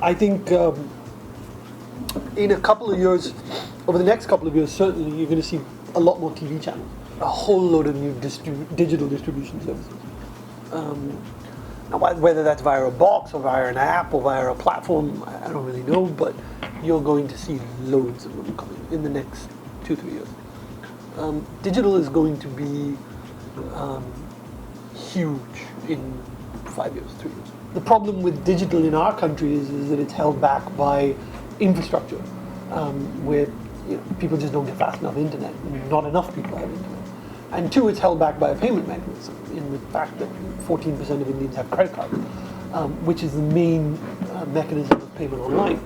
I think in a couple of years, over the next couple of years, certainly you're going to see a lot more TV channels, a whole load of new digital distribution services. Now, whether that's via a box or via an app or via a platform, I don't really know, but you're going to see loads of them coming in the next 2-3 years. Digital is going to be huge in 5 years, 3 years. The problem with digital in our country is that it's held back by infrastructure, where people just don't get fast enough internet. Not enough people have internet. And two, it's held back by a payment mechanism in the fact that 14% of Indians have credit cards, which is the main mechanism of payment online.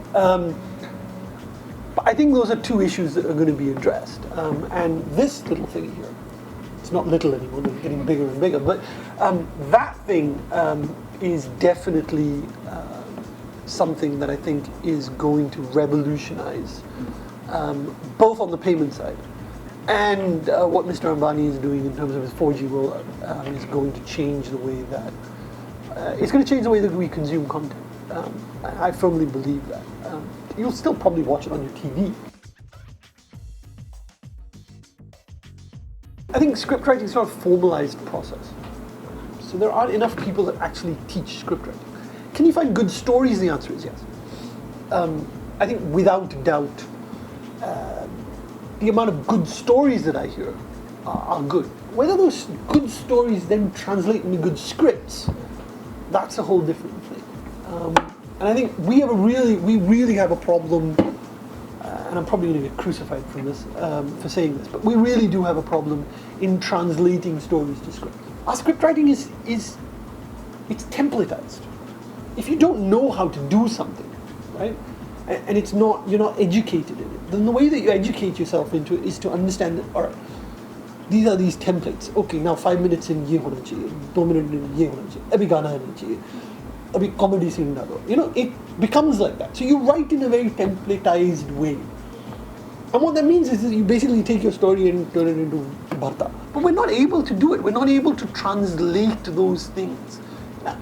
But I think those are two issues that are going to be addressed. And this little thing here, it's not little anymore, it's getting bigger and bigger, but that thing is definitely something that I think is going to revolutionize both on the payment side and what Mr. Ambani is doing in terms of his 4G rollout is going to change the way that it's going to change the way that we consume content. I firmly believe that. You'll still probably watch it on your TV. I think script writing is not a formalized process. So there aren't enough people that actually teach script writing. Can you find good stories? The answer is yes. I think without doubt, the amount of good stories that I hear are good. Whether those good stories then translate into good scripts, that's a whole different thing. And I think we really have a problem, and I'm probably going to get crucified for this, for saying this, but we really do have a problem in translating stories to scripts. Our script writing it's templatized. If you don't know how to do something, right, and you're not educated in it, then the way that you educate yourself into it is to understand that, all right, these are these templates. Okay, now 5 minutes in ye hona chahiye, 2 minutes in ye hona chahiye, abhi gana hona chahiye, abhi comedy scene dalo. It becomes like that. So you write in a very templatized way. And what that means is that you basically take your story and turn it into bharta. But we're not able to do it. We're not able to translate those things. Now,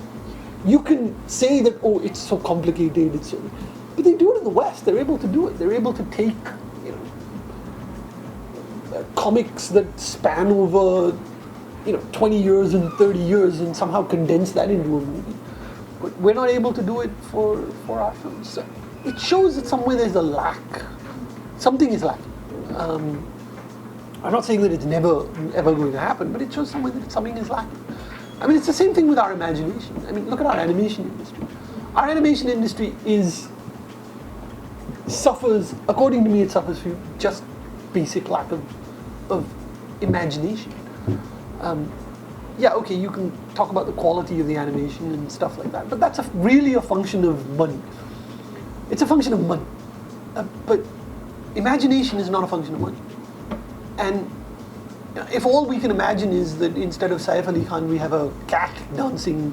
you can say that, oh, it's so complicated, but they do it in the West. They're able to do it. They're able to take, comics that span over, 20 years and 30 years and somehow condense that into a movie. But we're not able to do it for our films. So it shows that somewhere there's a lack. Something is lacking. I'm not saying that it's never ever going to happen, but it shows somewhere that something is lacking. I mean, it's the same thing with our imagination. I mean, look at our animation industry. Our animation industry suffers, according to me, it suffers from just basic lack of imagination. Yeah, okay, you can talk about the quality of the animation and stuff like that, but that's really a function of money. It's a function of money. But imagination is not a function of money. And if all we can imagine is that instead of Saif Ali Khan, we have a cat dancing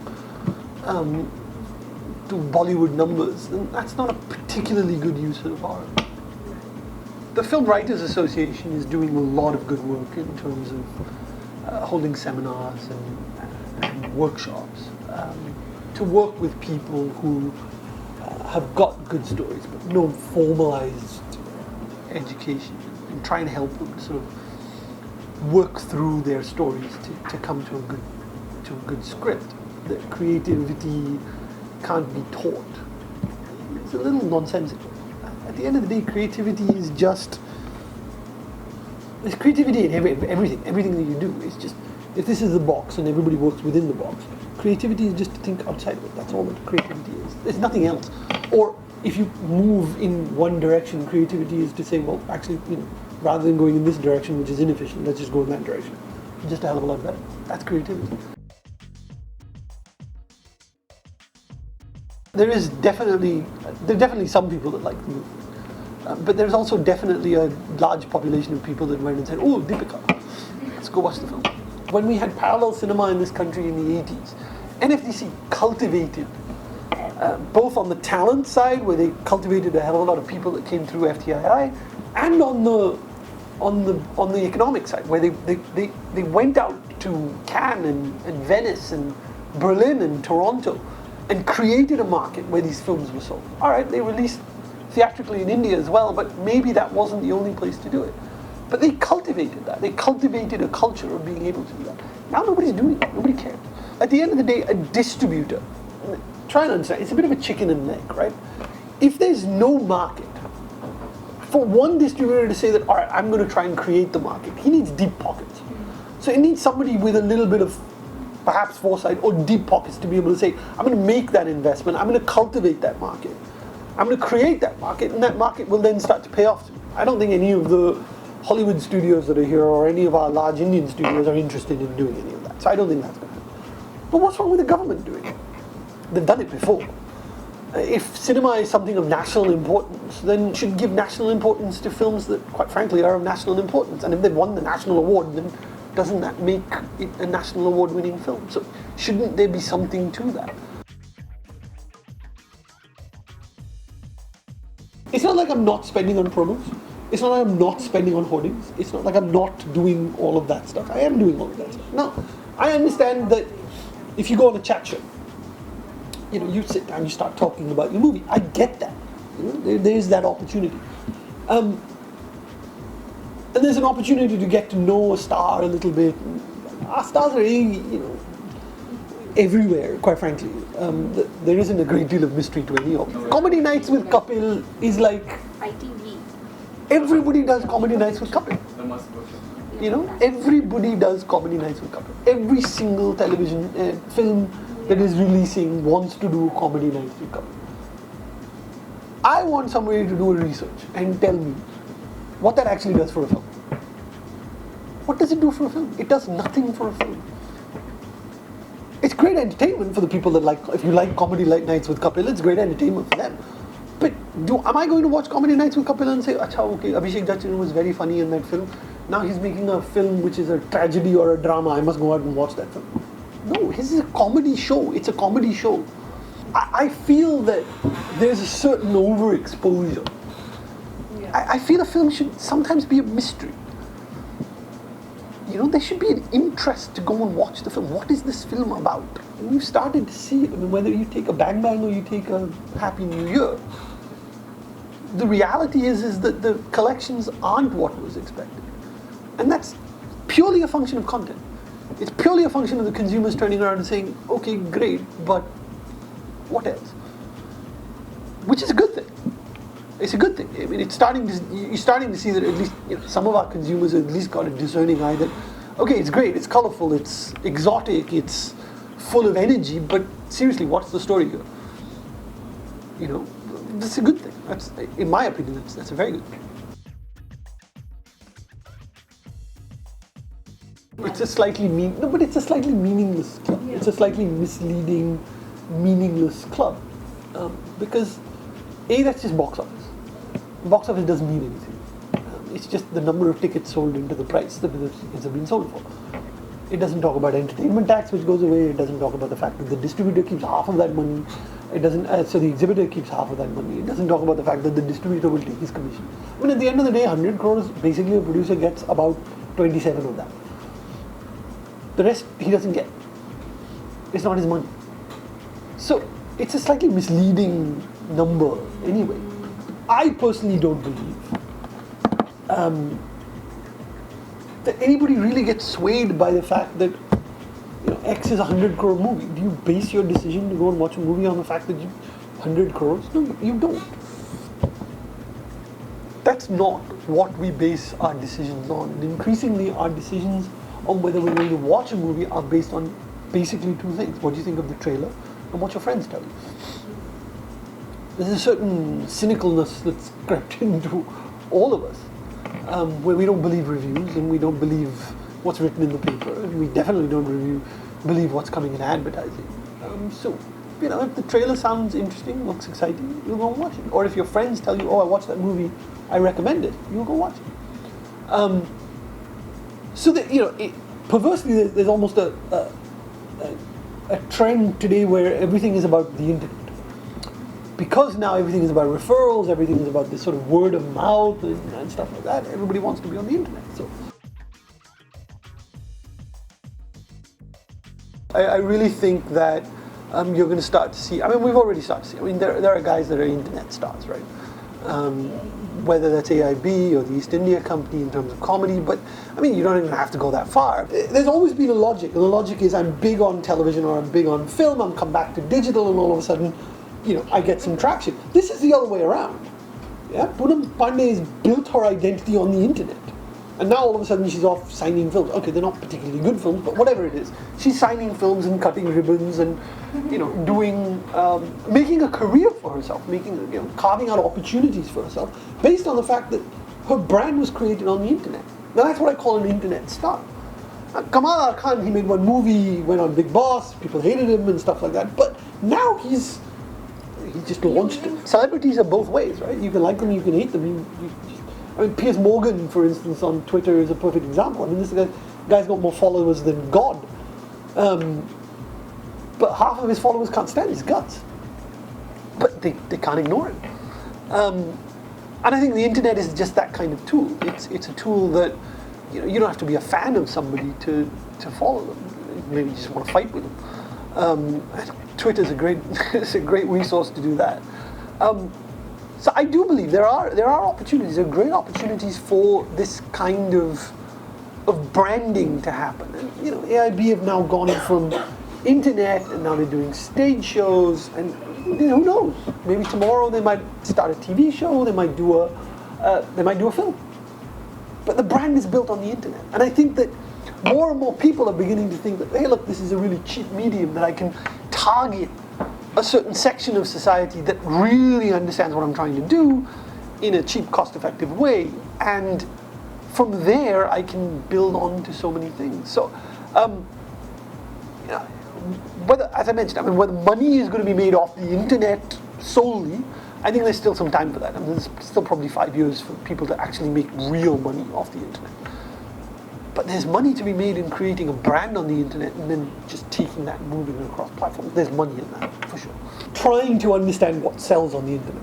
to Bollywood numbers, then that's not a particularly good use of art. The Film Writers Association is doing a lot of good work in terms of holding seminars and workshops to work with people who have got good stories but no formalized education, and try and help them to sort of work through their stories to come to a good script. That creativity can't be taught. It's a little nonsensical. At the end of the day, creativity is just, there's creativity in everything that you do. It's just, if this is the box and everybody works within the box, creativity is just to think outside of it. That's all that creativity is. There's nothing else. Or if you move in one direction, creativity is to say, well, actually, rather than going in this direction, which is inefficient, let's just go in that direction. It's just a hell of a lot better. That's creativity. There are definitely some people that like the movie. But there's also definitely a large population of people that went and said, oh, Deepika, let's go watch the film. When we had parallel cinema in this country in the 80s, NFDC cultivated, both on the talent side, where they cultivated a hell of a lot of people that came through FTII, and on the economic side, where they went out to Cannes and Venice and Berlin and Toronto, and created a market where these films were sold. All right, they released theatrically in India as well, but maybe that wasn't the only place to do it. But they cultivated that. They cultivated a culture of being able to do that. Now nobody's doing it. Nobody cares. At the end of the day, a distributor, try and understand, it's a bit of a chicken and egg, right? If there's no market, for one distributor to say that, all right, I'm going to try and create the market, he needs deep pockets. So it needs somebody with a little bit of perhaps foresight or deep pockets to be able to say, I'm going to make that investment, I'm going to cultivate that market, I'm going to create that market, and that market will then start to pay off to me. I don't think any of the Hollywood studios that are here or any of our large Indian studios are interested in doing any of that. So I don't think that's going to happen. But what's wrong with the government doing it? They've done it before. If cinema is something of national importance, then you should give national importance to films that, quite frankly, are of national importance. And if they've won the national award, then doesn't that make it a national award-winning film? So shouldn't there be something to that? It's not like I'm not spending on promos. It's not like I'm not spending on hoardings. It's not like I'm not doing all of that stuff. I am doing all of that stuff. Now, I understand that if you go on a chat show, you sit down, you start talking about your movie. I get that. There's that opportunity. And there's an opportunity to get to know a star a little bit. Our stars are everywhere, quite frankly. There isn't a great deal of mystery to any of them. Comedy nights with Kapil is like... ITV. Everybody does comedy nights with Kapil. Everybody does comedy nights with Kapil. Every single television film that is releasing wants to do comedy nights with Kapil. I want somebody to do a research and tell me what that actually does for a film. What does it do for a film? It does nothing for a film. It's great entertainment for the people that like, if you like comedy nights with Kapil, it's great entertainment for them. But am I going to watch comedy nights with Kapil and say, Acha, okay, Abhishek Bachchan was very funny in that film. Now he's making a film which is a tragedy or a drama. I must go out and watch that film. No, this is a comedy show. It's a comedy show. I feel that there's a certain overexposure. Yeah. I feel a film should sometimes be a mystery. There should be an interest to go and watch the film. What is this film about? And you've started to see it. Whether you take a Bang Bang or you take a Happy New Year, the reality is that the collections aren't what was expected. And that's purely a function of content. It's purely a function of the consumers turning around and saying, okay, great, but what else? Which is a good thing. It's a good thing. You're starting to see that at least some of our consumers have at least got a discerning eye that, okay, it's great, it's colorful, it's exotic, it's full of energy, but seriously, what's the story here? That's a good thing. That's, in my opinion, that's a very good thing. It's a slightly meaningless club. Yeah. It's a slightly misleading, meaningless club. Because that's just box office. Box office doesn't mean anything. It's just the number of tickets sold into the price that the tickets have been sold for. It doesn't talk about entertainment tax which goes away. It doesn't talk about the fact that the distributor keeps half of that money. It doesn't. So the exhibitor keeps half of that money. It doesn't talk about the fact that the distributor will take his commission. At the end of the day, 100 crores, basically a producer gets about 27 of that. The rest he doesn't get. It's not his money. So it's a slightly misleading number anyway. I personally don't believe that anybody really gets swayed by the fact that X is a 100 crore movie. Do you base your decision to go and watch a movie on the fact that 100 crores? No, you don't. That's not what we base our decisions on. And increasingly, our decisions on whether we're going to watch a movie are based on basically two things. What do you think of the trailer and what your friends tell you? There's a certain cynicalness that's crept into all of us, where we don't believe reviews and we don't believe what's written in the paper, and we definitely don't believe what's coming in advertising. So, if the trailer sounds interesting, looks exciting, you'll go and watch it. Or if your friends tell you, oh, I watched that movie, I recommend it, you'll go watch it. So that, perversely, there's almost a trend today where everything is about the internet. Because now everything is about referrals, everything is about this sort of word of mouth and stuff like that, everybody wants to be on the internet. So I really think that you're going to start to see, I mean, we've already started to see, I mean, there are guys that are internet stars, right? Whether that's AIB or the East India Company in terms of comedy, but I mean, you don't even have to go that far. There's always been a logic, and the logic is I'm big on television or I'm big on film, I'm come back to digital, and all of a sudden, I get some traction. This is the other way around. Yeah, Poonam Pandey has built her identity on the internet. And now all of a sudden she's off signing films. Okay, they're not particularly good films, but whatever it is. She's signing films and cutting ribbons and, doing, making a career for herself, carving out opportunities for herself based on the fact that her brand was created on the internet. Now that's what I call an internet star. Kamal Al Khan, he made one movie, went on Big Boss, people hated him and stuff like that, but now he just launched it. Celebrities are both ways, right? You can like them, you can hate them. I mean, Piers Morgan, for instance, on Twitter is a perfect example. I mean, this guy's got more followers than God. But half of his followers can't stand his guts. But they can't ignore it. And I think the internet is just that kind of tool. It's a tool that, you don't have to be a fan of somebody to follow them. Maybe you just want to fight with them. Twitter's it's a great resource to do that. So I do believe there are opportunities, there are great opportunities for this kind of branding to happen. And AIB have now gone from internet, and now they're doing stage shows, and who knows? Maybe tomorrow they might start a TV show, they might do a film. But the brand is built on the internet, and I think that more and more people are beginning to think that, hey, look, this is a really cheap medium that I can target a certain section of society that really understands what I'm trying to do in a cheap, cost-effective way, and from there I can build on to so many things. So, whether, as I mentioned, whether money is going to be made off the internet solely, I think there's still some time for that. There's still probably 5 years for people to actually make real money off the internet. But there's money to be made in creating a brand on the internet and then just taking that and moving it across platforms. There's money in that, for sure. Trying to understand what sells on the internet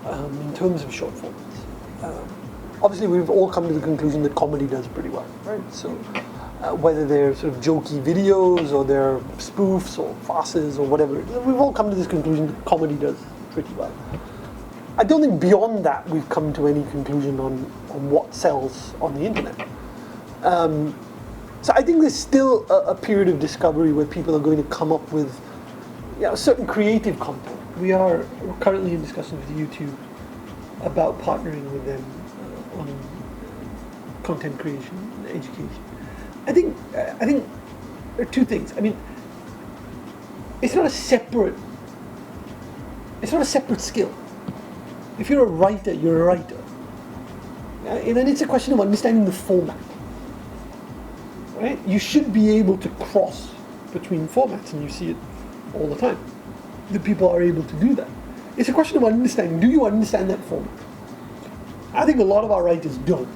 in terms of short formats. Obviously, we've all come to the conclusion that comedy does pretty well, right? So whether they're sort of jokey videos or they're spoofs or farces or whatever, we've all come to this conclusion that comedy does pretty well. I don't think beyond that we've come to any conclusion on what sells on the internet. So I think there's still a period of discovery where people are going to come up with certain creative content. We're currently in discussions with YouTube about partnering with them on content creation and education. I think there are two things. I mean, it's not a separate skill. If you're a writer, you're a writer. And then it's a question of understanding the format. Right? You should be able to cross between formats, and you see it all the time. The people are able to do that. It's a question of understanding. Do you understand that format? I think a lot of our writers don't.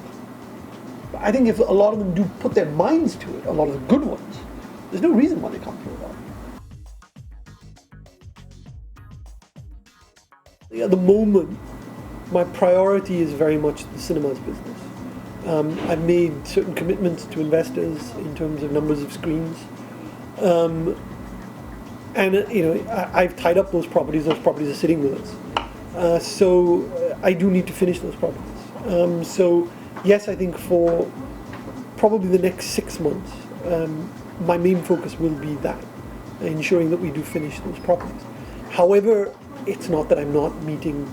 But I think if a lot of them do put their minds to it, a lot of the good ones, there's no reason why they can't do it. At the moment, my priority is very much the cinemas business. I've made certain commitments to investors in terms of numbers of screens, and I've tied up those properties. Those properties are sitting with us, so I do need to finish those properties. So yes, I think for probably the next 6 months, my main focus will be that, ensuring that we do finish those properties. However, it's not that I'm not meeting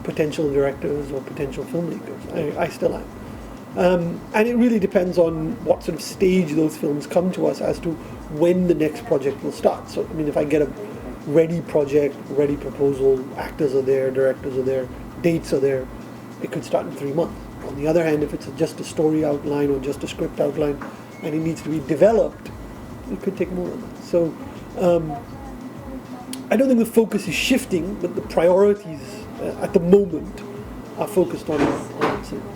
potential directors or potential filmmakers. I still am. And it really depends on what sort of stage those films come to us as to when the next project will start. So, I mean, if I get a ready project, ready proposal, actors are there, directors are there, dates are there, it could start in 3 months. On the other hand, if it's just a story outline or just a script outline and it needs to be developed, it could take more than that. So, I don't think the focus is shifting, but the priorities at the moment are focused on cinema.